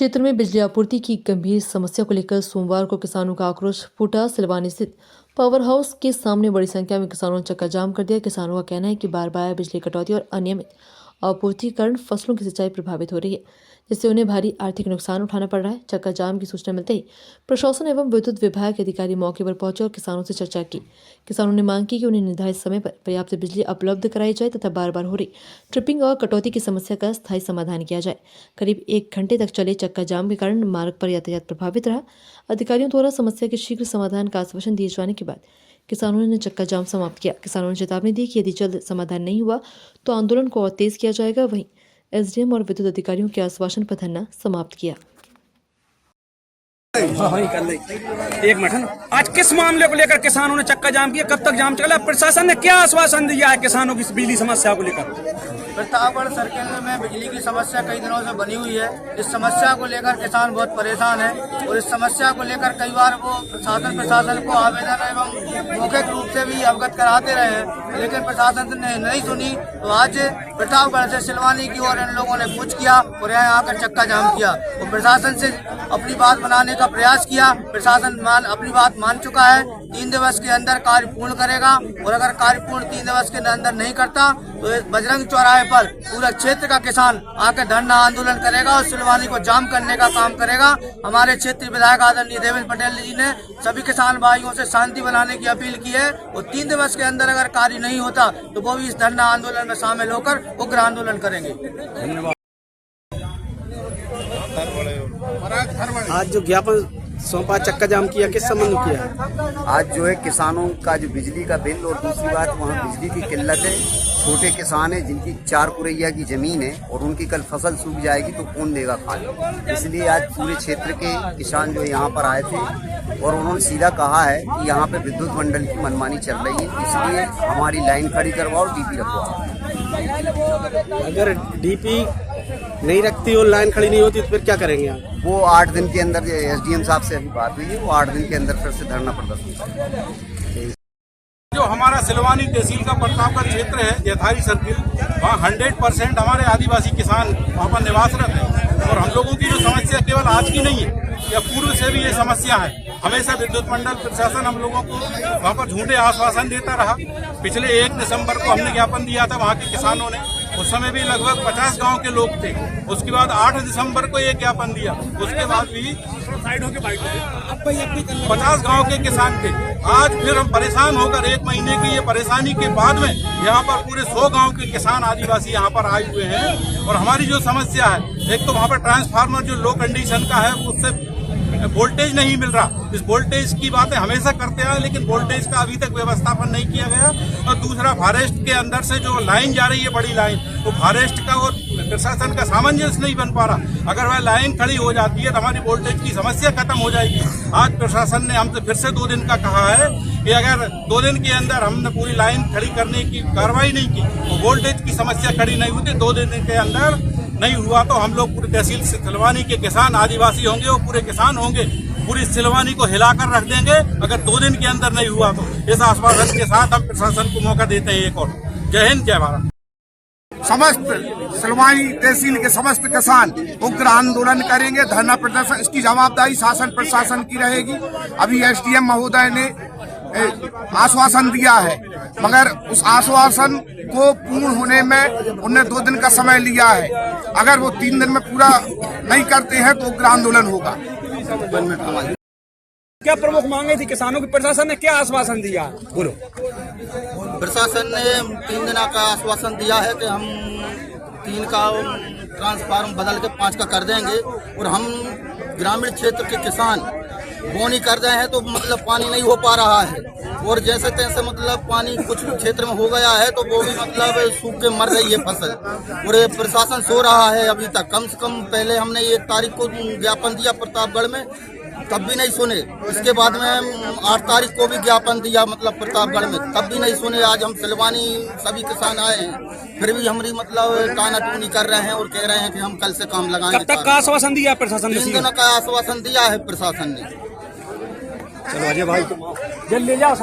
क्षेत्र में बिजली आपूर्ति की गंभीर समस्या को लेकर सोमवार को किसानों का आक्रोश फूटा। सिलवानी स्थित पावर हाउस के सामने बड़ी संख्या में किसानों ने चक्का जाम कर दिया। किसानों का कहना है कि बार बार बिजली कटौती और अनियमित आपूर्ति के कारण फसलों की सिंचाई प्रभावित हो रही है, जिससे उन्हें भारी आर्थिक नुकसान उठाना पड़ रहा है। चक्का जाम की सूचना मिलते ही प्रशासन एवं विद्युत विभाग के अधिकारी मौके पर पहुंचे और किसानों से चर्चा की। किसानों ने मांग की कि उन्हें निर्धारित समय पर पर्याप्त बिजली उपलब्ध कराई जाए तथा बार बार हो रही ट्रिपिंग और कटौती की समस्या का स्थायी समाधान किया जाए। करीब 1 घंटे तक चले चक्का जाम के कारण मार्ग पर यातायात प्रभावित रहा। अधिकारियों द्वारा समस्या के शीघ्र समाधान का आश्वासन दिए जाने के बाद किसानों ने चक्का जाम समाप्त किया। किसानों ने चेतावनी दी कि यदि जल्द समाधान नहीं हुआ तो आंदोलन को और तेज किया जाएगा। वहीं एसडीएम और विद्युत अधिकारियों के आश्वासन पर धरना समाप्त किया। एक मिनट, आज किस मामले को लेकर किसानों ने चक्का जाम किया? कब तक जाम चला? प्रशासन ने क्या आश्वासन दिया है किसानों की बिजली समस्या को लेकर? प्रतापगढ़ सर्किल में बिजली की समस्या कई दिनों से बनी हुई है। इस समस्या को लेकर किसान बहुत परेशान है और इस समस्या को लेकर कई बार वो प्रशासन को आवेदन एवं मौखिक रूप से भी अवगत कराते रहे हैं, लेकिन प्रशासन ने नहीं सुनी। तो आज प्रतापगढ़ से सिलवानी की ओर इन लोगों ने कूच किया और यहाँ आकर चक्का जाम किया और प्रशासन से अपनी बात बनाने का प्रयास किया। प्रशासन अपनी बात मान चुका है, 3 दिवस के अंदर कार्य पूर्ण करेगा और अगर कार्य पूर्ण 3 दिवस के अंदर नहीं करता तो इस बजरंग चौराहे पर पूरा क्षेत्र का किसान आकर धरना आंदोलन करेगा और सिलवानी को जाम करने का काम करेगा। हमारे क्षेत्रीय विधायक आदरणीय देवेंद्र पटेल जी ने सभी किसान भाइयों से शांति बनाने की अपील की है और 3 दिवस के अंदर अगर कार्य नहीं होता तो वो भी इस धरना आंदोलन में शामिल होकर उग्र आंदोलन करेंगे। धन्यवाद। आज जो ज्ञापन सौंपा, चक्का जाम किया, किस संबंध में किया? आज जो है किसानों का जो बिजली का बिल और दूसरी बात वहाँ बिजली की किल्लत है। छोटे किसान हैं जिनकी 4 कुरैया की जमीन है और उनकी कल फसल सूख जाएगी तो कौन देगा खाद? इसलिए आज पूरे क्षेत्र के किसान जो यहाँ पर आए थे और उन्होंने सीधा कहा है कि यहाँ पे विद्युत मंडल की मनमानी चल रही है, इसलिए हमारी लाइन खड़ी करवाओ, डीपी रखवाओ। अगर डीपी नहीं रखती और लाइन खड़ी नहीं होती तो फिर क्या करेंगे आप? वो 8 दिन के अंदर एसडीएम साहब से अभी बात हुई है, वो 8 दिन के अंदर फिर से धरना प्रदर्शन करेंगे। जो हमारा सिलवानी तहसील का प्रतापगढ़ क्षेत्र है, जैथारी सर्किल, वहाँ 100% हमारे आदिवासी किसान वहाँ पर निवासरत है और हम लोगों की जो समस्या केवल आज की नहीं है, या पूर्व से भी ये समस्या है। हमेशा विद्युत मंडल प्रशासन हम लोगों को वहाँ पर झूठे आश्वासन देता रहा। पिछले 1 दिसंबर को हमने ज्ञापन दिया था वहाँ के किसानों ने, उस समय भी लगभग 50 गांव के लोग थे। उसके बाद 8 दिसंबर को एक ज्ञापन दिया, उसके बाद भी 50 गांव के किसान थे। आज फिर हम परेशान होकर 1 महीने की ये परेशानी के बाद में यहाँ पर पूरे 100 गांव के किसान आदिवासी यहाँ पर आए हुए हैं और हमारी जो समस्या है, एक तो वहाँ पर ट्रांसफार्मर जो लो कंडीशन का है उससे वोल्टेज नहीं मिल रहा। इस वोल्टेज की बातें हमेशा करते हैं लेकिन वोल्टेज का अभी तक व्यवस्थापन नहीं किया गया। और दूसरा, फॉरेस्ट के अंदर से जो लाइन जा रही है, बड़ी लाइन, वो फॉरेस्ट का और प्रशासन का सामंजस्य नहीं बन पा रहा। अगर वह लाइन खड़ी हो जाती है तो हमारी वोल्टेज की समस्या खत्म हो जाएगी। आज प्रशासन ने हमसे फिर से 2 दिन का कहा है कि अगर 2 दिन के अंदर हमने पूरी लाइन खड़ी करने की कार्रवाई नहीं की तो वोल्टेज की समस्या खड़ी नहीं होती। 2 दिन के अंदर नहीं हुआ तो हम लोग पूरी तहसील सिलवानी के किसान आदिवासी होंगे और पूरे किसान होंगे, पूरी सिलवानी को हिलाकर रख देंगे अगर 2 दिन के अंदर नहीं हुआ तो। इस आश्वासन के साथ हम प्रशासन को मौका देते हैं एक और। जय हिंद, जय भारत। समस्त सिलवानी तहसील के समस्त किसान उग्र आंदोलन करेंगे, धरना प्रदर्शन। इसकी जवाबदारी शासन प्रशासन की रहेगी। अभी एसडीएम महोदय ने आश्वासन दिया है, मगर उस आश्वासन को पूर्ण होने में उन्हें 2 दिन का समय लिया है। अगर वो 3 दिन में पूरा नहीं करते हैं तो उग्र आंदोलन होगा। क्या प्रमुख मांगे थी किसानों की? प्रशासन ने क्या आश्वासन दिया? बोलो। प्रशासन ने 3 दिन का आश्वासन दिया है कि हम 3 का ट्रांसफार्मर बदल के 5 का कर देंगे और हम ग्रामीण क्षेत्र के किसान बोनी कर रहे हैं तो मतलब पानी नहीं हो पा रहा है और जैसे तैसे मतलब पानी कुछ क्षेत्र में हो गया है तो वो भी मतलब सूख के मर रही है फसल और प्रशासन सो रहा है अभी तक। कम से कम पहले हमने 1 तारीख को ज्ञापन दिया प्रतापगढ़ में, तब भी नहीं सुने। इसके बाद में 8 तारीख को भी ज्ञापन दिया मतलब प्रतापगढ़ में, तब भी नहीं सुने। आज हम सिलवानी सभी किसान आए हैं, फिर भी हमारी मतलब टानाटूनी कर रहे हैं और कह रहे हैं कि हम कल से काम लगाएंगे। कब तक का आश्वासन दिया प्रशासन ने? 3 दिनों का आश्वासन दिया है प्रशासन ने। चलो अजय भाई, जल्द ले जाओ।